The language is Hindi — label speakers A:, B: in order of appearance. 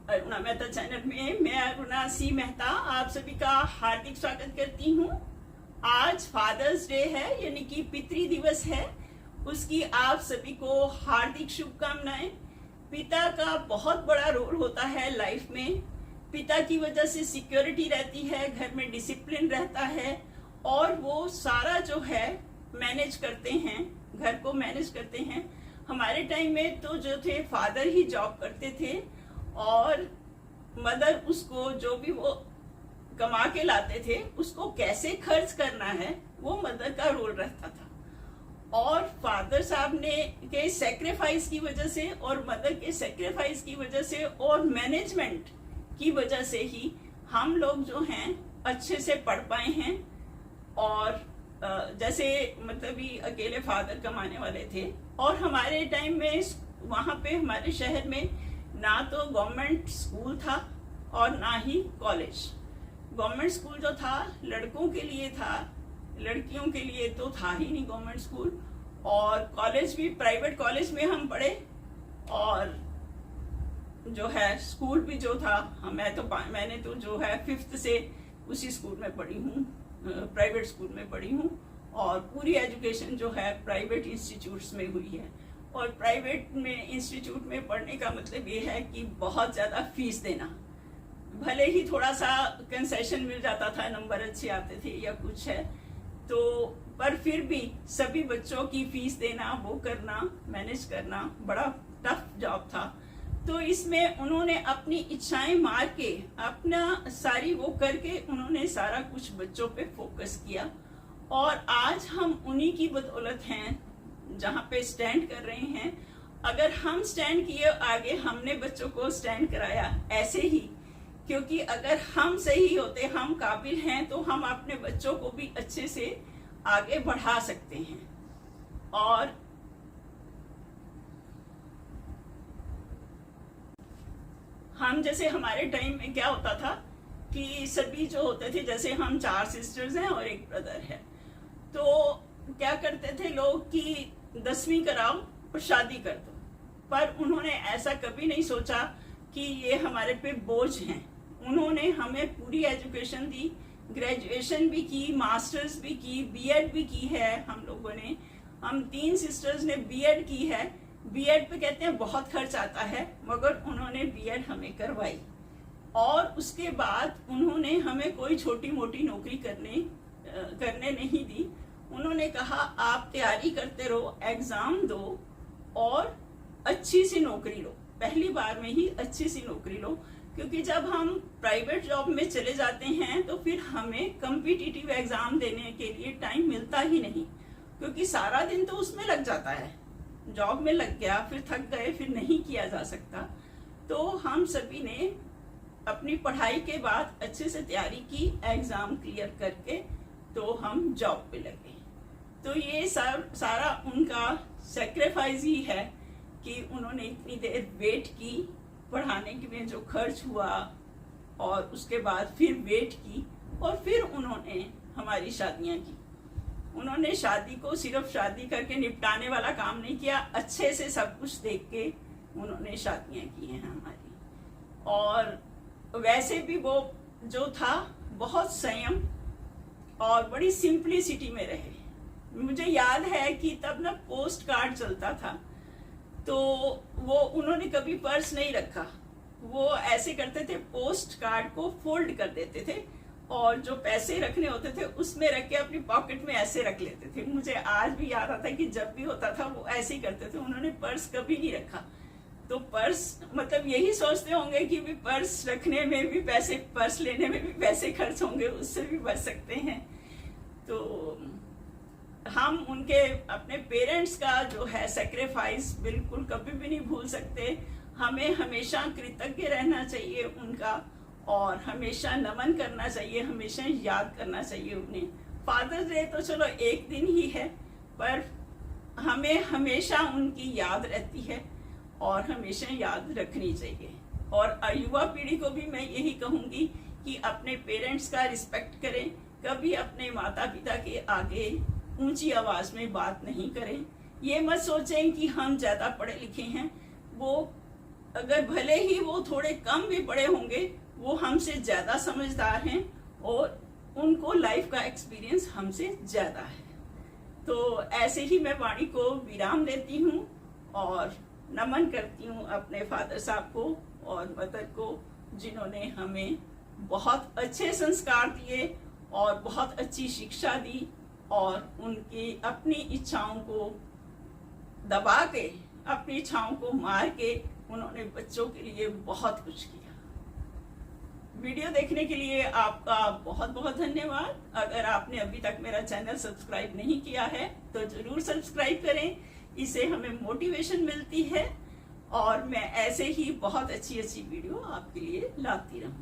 A: अरुणा मेहता चैनल में मैं अरुणा सी मेहता आप सभी का हार्दिक स्वागत करती हूँ। आज फादर्स डे है, यानी कि पितृ दिवस है। उसकी आप सभी को हार्दिक शुभकामनाएं। पिता का बहुत बड़ा रोल होता है लाइफ में। पिता की वजह से सिक्योरिटी रहती है, घर में डिसिप्लिन रहता है और वो सारा जो है मैनेज करते हैं, घर को मैनेज करते हैं। हमारे टाइम में तो जो थे फादर ही जॉब करते थे और मदर उसको जो भी वो कमा के लाते थे उसको कैसे खर्च करना है वो मदर का रोल रहता था। और फादर साहब ने के सेक्रीफाइस की वजह से और मदर के सेक्रीफाइस की वजह से और मैनेजमेंट की वजह से ही हम लोग जो हैं अच्छे से पढ़ पाए हैं। और जैसे मतलब ही अकेले फादर कमाने वाले थे और हमारे टाइम में वहां पे हमारे शहर में ना तो गवर्नमेंट स्कूल था और ना ही कॉलेज। गवर्नमेंट स्कूल जो था लड़कों के लिए था, लड़कियों के लिए तो था ही नहीं गवर्नमेंट स्कूल। और कॉलेज भी प्राइवेट कॉलेज में हम पढ़े और जो है स्कूल भी जो था मैंने तो जो है 5th से उसी स्कूल में पढ़ी हूँ, प्राइवेट स्कूल में पढ़ी हूँ। और पूरी एजुकेशन जो है प्राइवेट इंस्टीट्यूट्स में हुई है। और प्राइवेट में इंस्टीट्यूट में पढ़ने का मतलब ये है कि बहुत ज़्यादा फीस देना। भले ही थोड़ा सा कंसेशन मिल जाता था, नंबर अच्छे आते थे या कुछ है तो, पर फिर भी सभी बच्चों की फीस देना, वो करना, मैनेज करना बड़ा टफ जॉब था। तो इसमें उन्होंने अपनी इच्छाएं मार के अपना सारी वो करके उन्होंने सारा कुछ बच्चों पे फोकस किया। और आज हम उन्हीं की बदौलत हैं जहाँ पे स्टैंड कर रहे हैं। अगर हम स्टैंड किए आगे, हमने बच्चों को स्टैंड कराया ऐसे ही, क्योंकि अगर हम सही होते, हम काबिल हैं तो हम अपने बच्चों को भी अच्छे से आगे बढ़ा सकते हैं। और हम जैसे हमारे टाइम में क्या होता था कि सभी जो होते थे, जैसे हम 4 सिस्टर्स हैं और एक ब्रदर है, तो क्या करते थे लोग कि 10वीं कराओ और शादी कर दो। पर उन्होंने ऐसा कभी नहीं सोचा कि ये हमारे पे बोझ हैं। उन्होंने हमें पूरी एजुकेशन दी, ग्रेजुएशन भी की, मास्टर्स भी की, बीएड भी की है हम लोगों ने। हम 3 सिस्टर्स ने बीएड की है। बीएड पे कहते हैं बहुत खर्च आता है, मगर उन्होंने बीएड हमें करवाई। और उसके बाद उन्होंने हमें कोई छोटी मोटी नौकरी करने नहीं दी। उन्होंने कहा आप तैयारी करते रहो, एग्जाम दो और अच्छी सी नौकरी लो, पहली बार में ही अच्छी सी नौकरी लो। क्योंकि जब हम प्राइवेट जॉब में चले जाते हैं तो फिर हमें कम्पिटिटिव एग्जाम देने के लिए टाइम मिलता ही नहीं, क्योंकि सारा दिन तो उसमें लग जाता है। जॉब में लग गया, फिर थक गए, फिर नहीं किया जा सकता। तो हम सभी ने अपनी पढ़ाई के बाद अच्छे से तैयारी की, एग्जाम क्लियर करके तो हम जॉब पे लगे। तो ये सारा उनका सेक्रीफाइस ही है कि उन्होंने इतनी देर वेट की, पढ़ाने में जो खर्च हुआ और उसके बाद फिर वेट की और फिर उन्होंने हमारी शादियां की। उन्होंने शादी को सिर्फ शादी करके निपटाने वाला काम नहीं किया, अच्छे से सब कुछ देख के उन्होंने शादियां की हैं हमारी। और वैसे भी वो जो था बहुत संयम और बड़ी सिंपलिसिटी में रहे। मुझे याद है कि तब ना पोस्ट कार्ड चलता था, तो वो उन्होंने कभी पर्स नहीं रखा। वो ऐसे करते थे, पोस्ट कार्ड को फोल्ड कर देते थे और जो पैसे रखने होते थे उसमें रख के अपनी पॉकेट में ऐसे रख लेते थे। मुझे आज भी याद आता है कि जब भी होता था वो ऐसे ही करते थे। उन्होंने पर्स कभी नहीं रखा। तो पर्स मतलब यही सोचते होंगे कि भी पर्स रखने में भी पैसे, पर्स लेने में भी पैसे खर्च होंगे, उससे भी बच सकते हैं। तो हम उनके अपने पेरेंट्स का जो है सेक्रीफाइस बिल्कुल कभी भी नहीं भूल सकते। हमें हमेशा कृतज्ञ रहना चाहिए उनका और हमेशा नमन करना चाहिए, हमेशा याद करना चाहिए उन्हें। फादर्स डे तो चलो एक दिन ही है, पर हमें हमेशा उनकी याद रहती है और हमेशा याद रखनी चाहिए। और युवा पीढ़ी को भी मैं यही कहूँगी कि अपने पेरेंट्स का रिस्पेक्ट करें, कभी अपने माता पिता के आगे ऊंची आवाज में बात नहीं करें। ये मत सोचें कि हम ज्यादा पढ़े लिखे हैं। वो अगर भले ही वो थोड़े कम भी पढ़े होंगे, वो हमसे ज्यादा समझदार हैं और उनको लाइफ का एक्सपीरियंस हमसे ज्यादा है। तो ऐसे ही मैं वाणी को विराम देती हूँ और नमन करती हूँ अपने फादर साहब को और मदर को, जिन्होंने हमें बहुत अच्छे संस्कार दिए और बहुत अच्छी शिक्षा दी और उनकी अपनी इच्छाओं को दबा के, अपनी इच्छाओं को मार के उन्होंने बच्चों के लिए बहुत कुछ किया। वीडियो देखने के लिए आपका बहुत बहुत धन्यवाद। अगर आपने अभी तक मेरा चैनल सब्सक्राइब नहीं किया है तो जरूर सब्सक्राइब करें, इससे हमें मोटिवेशन मिलती है और मैं ऐसे ही बहुत अच्छी अच्छी वीडियो आपके लिए लाती रहूंगी।